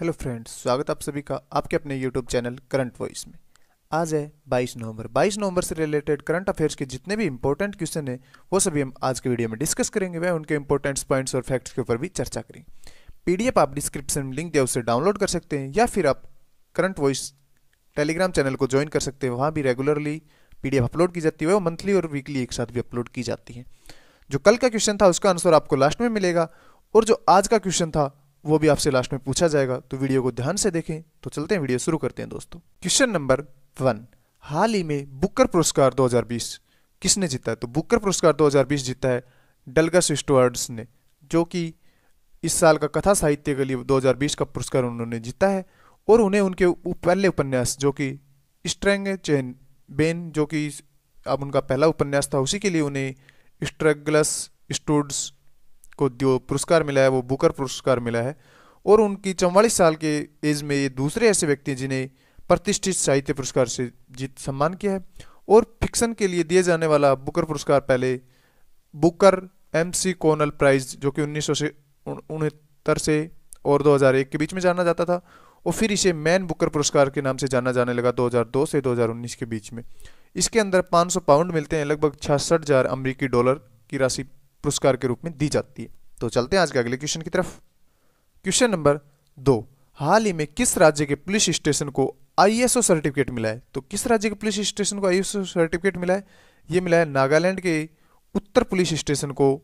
Hello friends, स्वागत आप सभी का आपके अपने यूट्यूब चैनल करंट वॉइस में। आज है 22 नवंबर से रिलेटेड करंट अफेयर्स के जितने भी इंपॉर्टेंट क्वेश्चन हैं वो सभी हम आज के वीडियो में डिस्कस करेंगे। वह उनके इंपॉर्टेंट पॉइंट्स और फैक्ट्स के ऊपर भी चर्चा करेंगे। पीडीएफ आप डिस्क्रिप्शन में लिंक दिया उससे डाउनलोड कर सकते हैं या फिर आप करंट वॉइस टेलीग्राम चैनल को ज्वाइन कर सकते हैं। वहाँ भी रेगुलरली पीडीएफ अपलोड की जाती है, वो मंथली और वीकली एक साथ भी अपलोड की जाती है। जो कल का क्वेश्चन था उसका आंसर आपको लास्ट में मिलेगा और जो आज का क्वेश्चन था वो भी आपसे लास्ट में पूछा जाएगा, तो वीडियो को ध्यान से देखें। तो चलते हैं, वीडियो शुरू करते हैं दोस्तों। क्वेश्चन नंबर 1, हाल ही में बुकर पुरस्कार 2020 किसने जीता है? तो बुकर पुरस्कार 2020 जीता है डलगस स्टुअर्ट्स ने, जो कि इस साल का कथा साहित्य के लिए 2020 का पुरस्कार उन्होंने जीता है। और उन्हें उनके पहले उपन्यास जो कि स्ट्रेंग चेन बेन, जो कि अब उनका पहला उपन्यास था, उसी के लिए उन्हें स्ट्रगलस स्टूड्स को जो पुरस्कार मिला है वो बुकर पुरस्कार मिला है। और उनकी 44 साल के एज में ये दूसरे ऐसे व्यक्ति हैं जिन्हें प्रतिष्ठित साहित्य पुरस्कार से जीत सम्मान किया है। और फिक्शन के लिए दिए जाने वाला बुकर पुरस्कार पहले बुकर MC कॉनल प्राइज, जो कि 1969 से और 2001 के बीच में जाना जाता था, और फिर इसे मैन बुकर पुरस्कार के नाम से जाना जाने लगा 2002 से 2019 के बीच में। इसके अंदर 500 पाउंड मिलते हैं, लगभग 66,000 अमेरिकी डॉलर की राशि पुरस्कार के रूप में दी जाती है। तो चलते हैं आज के अगले क्वेश्चन की तरफ। क्वेश्चन नंबर 2, हाल ही में किस राज्य के पुलिस स्टेशन को ISO सर्टिफिकेट मिला है? तो किस राज्य के पुलिस स्टेशन को ISO सर्टिफिकेट मिला है? ये मिला है नागालैंड के उत्तर पुलिस स्टेशन को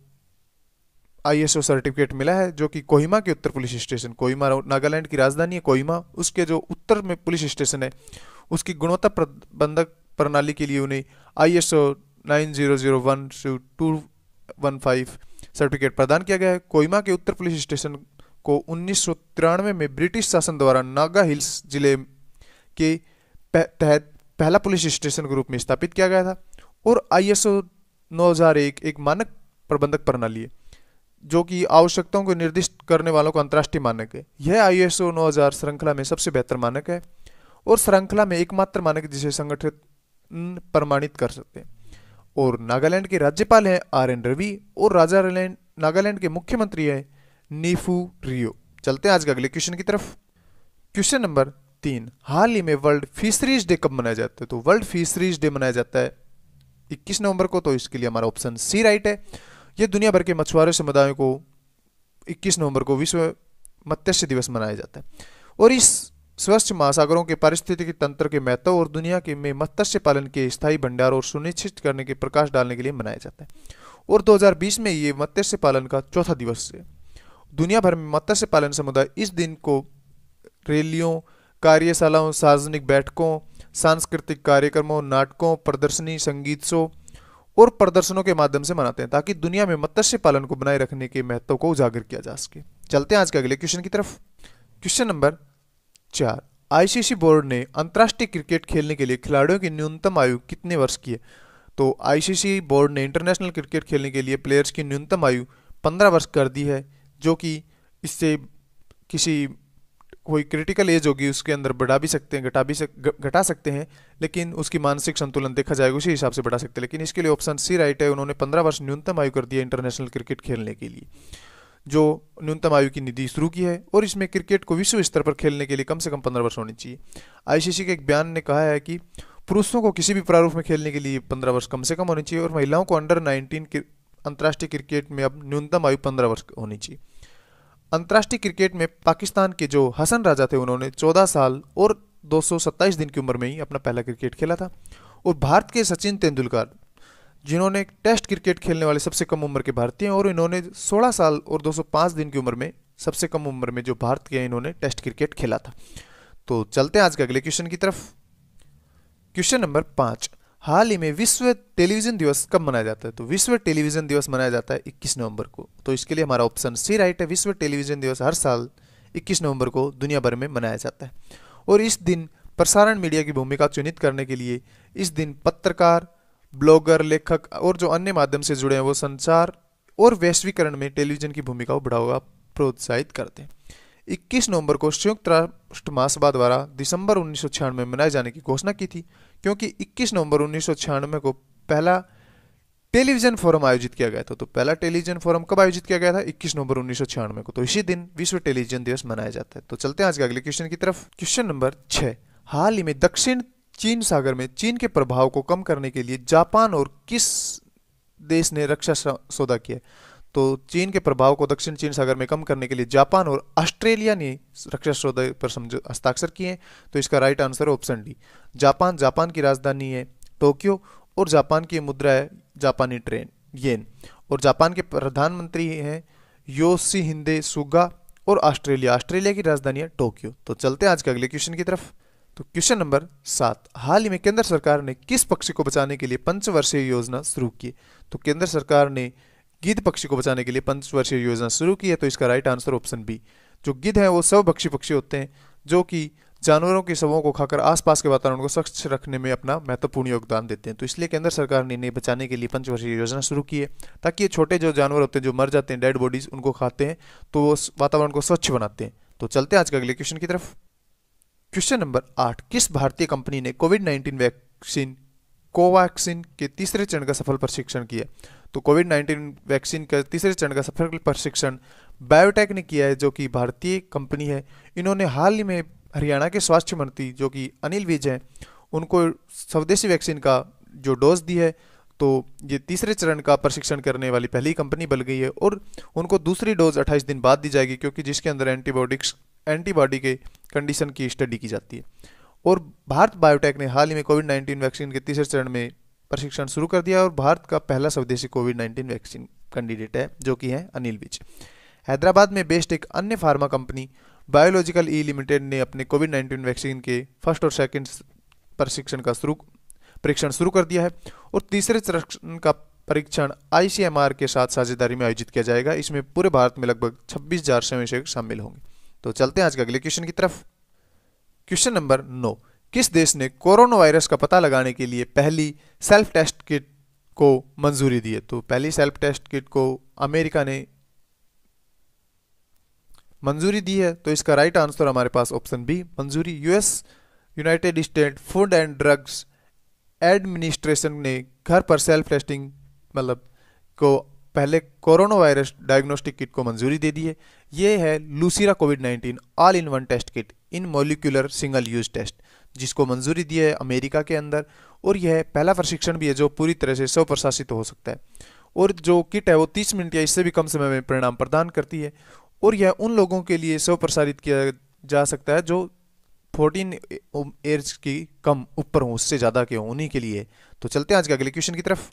ISO सर्टिफिकेट मिला है, जो कि कोहिमा के उत्तर पुलिस स्टेशन, कोहिमा नागालैंड की राजधानी है कोहिमा, उसके जो उत्तर में पुलिस स्टेशन है उसकी गुणवत्ता प्रबंधक प्रणाली के लिए उन्हें ISO 9001-215 सर्टिफिकेट प्रदान किया गया है। कोहिमा के उत्तर पुलिस स्टेशन को 1993 में ब्रिटिश शासन द्वारा नागा हिल्स जिले के तहत पहला पुलिस स्टेशन के रूप में स्थापित किया गया था। और ISO 9001 एक मानक प्रबंधक प्रणाली है, जो कि आवश्यकताओं को निर्दिष्ट करने वालों का अंतर्राष्ट्रीय मानक है। यह ISO 9000 श्रृंखला में सबसे बेहतर मानक है और श्रृंखला में एकमात्र मानक जिसे संगठित प्रमाणित कर सकते हैं। और नागालैंड के राज्यपाल हैं RN रवि और नागालैंड के मुख्यमंत्री हैं नीफू रियो। चलते हैं आज के अगले क्वेश्चन की तरफ। क्वेश्चन नंबर 3, हाल ही में वर्ल्ड फिशरीज डे कब मनाया जाता है? तो वर्ल्ड फिशरीज डे मनाया जाता है 21 नवंबर को। तो इसके लिए हमारा ऑप्शन सी राइट है। यह दुनिया भर के मछुआरे समुदायों को 21 नवंबर को विश्व मत्स्य दिवस मनाया जाता है और इस स्वच्छ महासागरों के पारिस्थितिकी तंत्र के महत्व और दुनिया के में मत्स्य पालन के स्थायी भंडार और सुनिश्चित करने के प्रकाश डालने के लिए मनाया जाता है। और 2020 में ये मत्स्य पालन का चौथा दिवस है। दुनिया भर में मत्स्य पालन समुदाय इस दिन को रैलियों, कार्यशालाओं, सार्वजनिक बैठकों, सांस्कृतिक कार्यक्रमों, नाटकों, प्रदर्शनी, संगीत शो और प्रदर्शनों के माध्यम से मनाते हैं, ताकि दुनिया में मत्स्य पालन को बनाए रखने के महत्व को उजागर किया जा सके। चलते हैं आज के अगले क्वेश्चन की तरफ। क्वेश्चन नंबर 4, ICC बोर्ड ने अंतर्राष्ट्रीय क्रिकेट खेलने के लिए खिलाड़ियों की न्यूनतम आयु कितने वर्ष की है? तो ICC बोर्ड ने इंटरनेशनल क्रिकेट खेलने के लिए प्लेयर्स की न्यूनतम आयु 15 वर्ष कर दी है, जो कि इससे किसी कोई क्रिटिकल एज होगी उसके अंदर बढ़ा भी सकते हैं, घटा सकते हैं, लेकिन उसकी मानसिक संतुलन देखा जाएगा उसी हिसाब से बढ़ा सकते हैं। लेकिन इसके लिए ऑप्शन सी राइट है। उन्होंने 15 वर्ष न्यूनतम आयु कर दिया इंटरनेशनल क्रिकेट खेलने के लिए, जो न्यूनतम आयु की नीति शुरू की है। और इसमें क्रिकेट को विश्व स्तर पर खेलने के लिए कम से कम 15 वर्ष होनी चाहिए। ICC के एक बयान ने कहा है कि पुरुषों को किसी भी प्रारूप में खेलने के लिए 15 वर्ष कम से कम होनी चाहिए और महिलाओं को अंडर 19 अंतर्राष्ट्रीय क्रिकेट में अब न्यूनतम आयु 15 वर्ष होनी चाहिए। अंतर्राष्ट्रीय क्रिकेट में पाकिस्तान के जो हसन राजा थे उन्होंने 14 साल और 227 दिन की उम्र में ही अपना पहला क्रिकेट खेला था। और भारत के सचिन तेंदुलकर, जिन्होंने टेस्ट क्रिकेट खेलने वाले सबसे कम उम्र के भारतीय हैं, और इन्होंने 16 साल और 205 दिन की उम्र में सबसे कम उम्र में जो भारत के हैं इन्होंने टेस्ट क्रिकेट खेला था। तो चलते हैं आज के अगले क्वेश्चन की तरफ। क्वेश्चन नंबर 5, हाल ही में विश्व टेलीविजन दिवस कब मनाया जाता है? तो विश्व टेलीविजन दिवस मनाया जाता है 21 नवंबर को। तो इसके लिए हमारा ऑप्शन सी राइट है। विश्व टेलीविजन दिवस हर साल 21 नवंबर को दुनिया भर में मनाया जाता है और इस दिन प्रसारण मीडिया की भूमिका चिन्हित करने के लिए इस दिन पत्रकार, ब्लॉगर, लेखक और जो अन्य माध्यम से जुड़े हैं वो संचार और वैश्वीकरण में टेलीविजन की भूमिका को बढ़ावा प्रोत्साहित करते हैं। 21 नवंबर को संयुक्त राष्ट्र महासभा द्वारा दिसंबर 1996 में मनाए जाने की घोषणा की थी, क्योंकि 21 नवंबर 1996 को पहला टेलीविजन फोरम आयोजित किया गया था? तो पहला टेलीविजन फोरम कब आयोजित किया गया था? 21 नवंबर 1996 को। तो इसी दिन विश्व टेलीविजन दिवस मनाया जाता है। तो चलते हैं आज के अगले क्वेश्चन की तरफ। क्वेश्चन नंबर 6, हाल ही में दक्षिण चीन सागर में चीन के प्रभाव को कम करने के लिए जापान और किस देश ने रक्षा सौदा किया? तो चीन के प्रभाव को दक्षिण चीन सागर में कम करने के लिए जापान और ऑस्ट्रेलिया ने रक्षा सौदे पर हस्ताक्षर किए। तो इसका राइट आंसर है ऑप्शन डी, जापान। जापान की राजधानी है टोक्यो और जापान की मुद्रा है जापानी येन। और जापान के प्रधानमंत्री हैं योशिहिदे सुगा। और ऑस्ट्रेलिया की राजधानी है टोक्यो। तो चलते हैं आज के अगले क्वेश्चन की तरफ। तो क्वेश्चन नंबर 7, हाल ही में केंद्र सरकार ने किस पक्षी को बचाने के लिए पंचवर्षीय योजना शुरू की? तो केंद्र सरकार ने गिद्ध पक्षी को बचाने के लिए पंचवर्षीय योजना शुरू की है। तो इसका राइट आंसर ऑप्शन बी, जो गिद्ध है वो स्वभक्षी पक्षी होते हैं जो कि जानवरों के शवों को खाकर आसपास के वातावरण को स्वच्छ रखने में अपना महत्वपूर्ण योगदान देते हैं। तो इसलिए केंद्र सरकार ने इन्हें बचाने के लिए पंचवर्षीय योजना शुरू की है, ताकि ये छोटे जो जानवर होते हैं जो मर जाते हैं, डेड बॉडीज उनको खाते हैं, तो वो वातावरण को स्वच्छ बनाते हैं। तो चलते हैं आज के अगले क्वेश्चन की तरफ। क्वेश्चन नंबर 8, किस भारतीय कंपनी ने कोविड-19 वैक्सीन कोवैक्सीन के तीसरे चरण का सफल परीक्षण किया? तो कोविड-19 वैक्सीन का तीसरे चरण का सफल परीक्षण बायोटेक ने किया है, जो कि भारतीय कंपनी है। इन्होंने हाल ही में हरियाणा के स्वास्थ्य मंत्री जो कि अनिल विज हैं, उनको स्वदेशी वैक्सीन का जो डोज दी है। तो ये तीसरे चरण का परीक्षण करने वाली पहली कंपनी बन गई है। और उनको दूसरी डोज 28 दिन बाद दी जाएगी, क्योंकि जिसके अंदर एंटीबॉडी के कंडीशन की स्टडी की जाती है। और भारत बायोटेक ने हाल ही में कोविड-19 वैक्सीन के तीसरे चरण में परीक्षण शुरू कर दिया और भारत का पहला स्वदेशी कोविड-19 वैक्सीन कैंडिडेट है, जो कि है अनिल विज। हैदराबाद में बेस्ड एक अन्य फार्मा कंपनी बायोलॉजिकल ई लिमिटेड ने अपने कोविड-19 वैक्सीन के फर्स्ट और सेकंड परीक्षण शुरू कर दिया है। और तीसरे चरण का परीक्षण ICMR के साथ साझेदारी में आयोजित किया जाएगा। इसमें पूरे भारत में लगभग 26,000 स्वयंसेवक शामिल होंगे। तो चलते हैं आज के अगले क्वेश्चन की तरफ। क्वेश्चन नंबर 9, किस देश ने कोरोना वायरस का पता लगाने के लिए पहली सेल्फ टेस्ट किट को मंजूरी दी है? तो पहली सेल्फ टेस्ट किट को अमेरिका ने मंजूरी दी है। तो इसका राइट आंसर हमारे पास ऑप्शन बी, मंजूरी। United state food and drugs administration ने घर पर सेल्फ टेस्टिंग को पहले कोरोना वायरस डायग्नोस्टिक किट को मंजूरी दे दी है। ये है लूसीरा कोविड-19 all in one test kit in molecular single use test, जिसको मंजूरी दी है अमेरिका के अंदर। और यह पहला प्रशिक्षण भी है जो पूरी तरह से स्वप्रशासित हो सकता है। और जो किट है वो 30 मिनट या इससे भी कम समय में परिणाम प्रदान करती है। और यह उन लोगों के लिए स्वप्रसारित किया जा सकता है जो 14 एज की कम ऊपर हो, उससे ज़्यादा के हो, उन्हीं के लिए। तो चलते हैं आज के अगले क्वेश्चन की तरफ।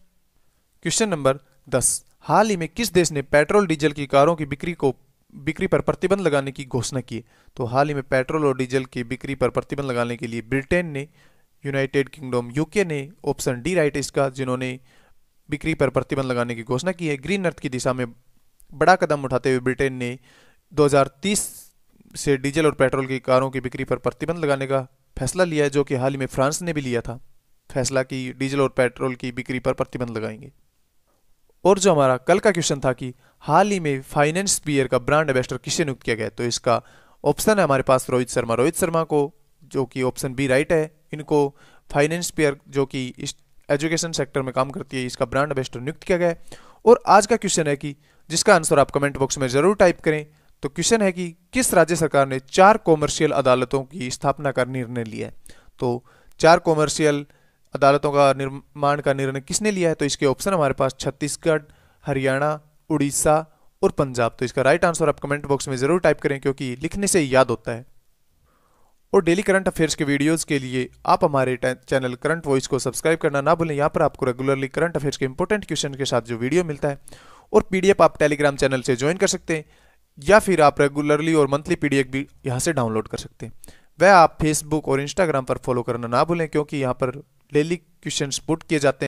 क्वेश्चन नंबर 10, हाल ही में किस देश ने पेट्रोल डीजल की कारों की बिक्री पर प्रतिबंध लगाने की घोषणा की? तो हाल ही में पेट्रोल और डीजल की बिक्री पर प्रतिबंध लगाने के लिए ब्रिटेन ने, यूनाइटेड किंगडम, यूके ने, ऑप्शन डी राइट इसका, जिन्होंने बिक्री पर प्रतिबंध लगाने की घोषणा की है। ग्रीन अर्थ की दिशा में बड़ा कदम उठाते हुए ब्रिटेन ने 2030 से डीजल और पेट्रोल की कारों की बिक्री पर प्रतिबंध लगाने का फैसला लिया है, जो कि हाल ही में फ्रांस ने भी लिया था फैसला कि डीजल और पेट्रोल की बिक्री पर प्रतिबंध लगाएंगे। और जो हमारा कल का क्वेश्चन था कि हाल ही में फाइनेंस बियर का ब्रांड एम्बेसडर किसे नियुक्त किया गया, तो इसका ऑप्शन है हमारे पास रोहित शर्मा। रोहित शर्मा को, जो कि ऑप्शन बी राइट है, इनको फाइनेंस बियर जो कि इस एजुकेशन सेक्टर में काम करती है, इसका ब्रांड एम्बेसडर नियुक्त किया गया है। और आज का क्वेश्चन है कि जिसका आंसर आप कमेंट बॉक्स में जरूर टाइप करें। तो क्वेश्चन है कि किस राज्य सरकार ने 4 कॉमर्शियल अदालतों की स्थापना का निर्णय लिया है? तो 4 कॉमर्शियल अदालतों का निर्माण का निर्णय किसने लिया है? तो इसके ऑप्शन हमारे पास छत्तीसगढ़, हरियाणा, उड़ीसा और पंजाब। तो इसका राइट आंसर आप कमेंट बॉक्स में जरूर टाइप करें, क्योंकि लिखने से याद होता है। और डेली करंट अफेयर्स के वीडियोस के लिए आप हमारे चैनल करंट वॉइस को सब्सक्राइब करना ना भूलें। यहाँ पर आपको रेगुलरली करंट अफेयर्स के इंपॉर्टेंट क्वेश्चन के साथ जो वीडियो मिलता है, और पीडीएफ आप टेलीग्राम चैनल से ज्वाइन कर सकते हैं, या फिर आप रेगुलरली और मंथली पीडीएफ भी यहाँ से डाउनलोड कर सकते हैं। वह आप फेसबुक और इंस्टाग्राम पर फॉलो करना ना भूलें, क्योंकि यहाँ पर डेली क्वेश्चंस पुट किए जाते हैं।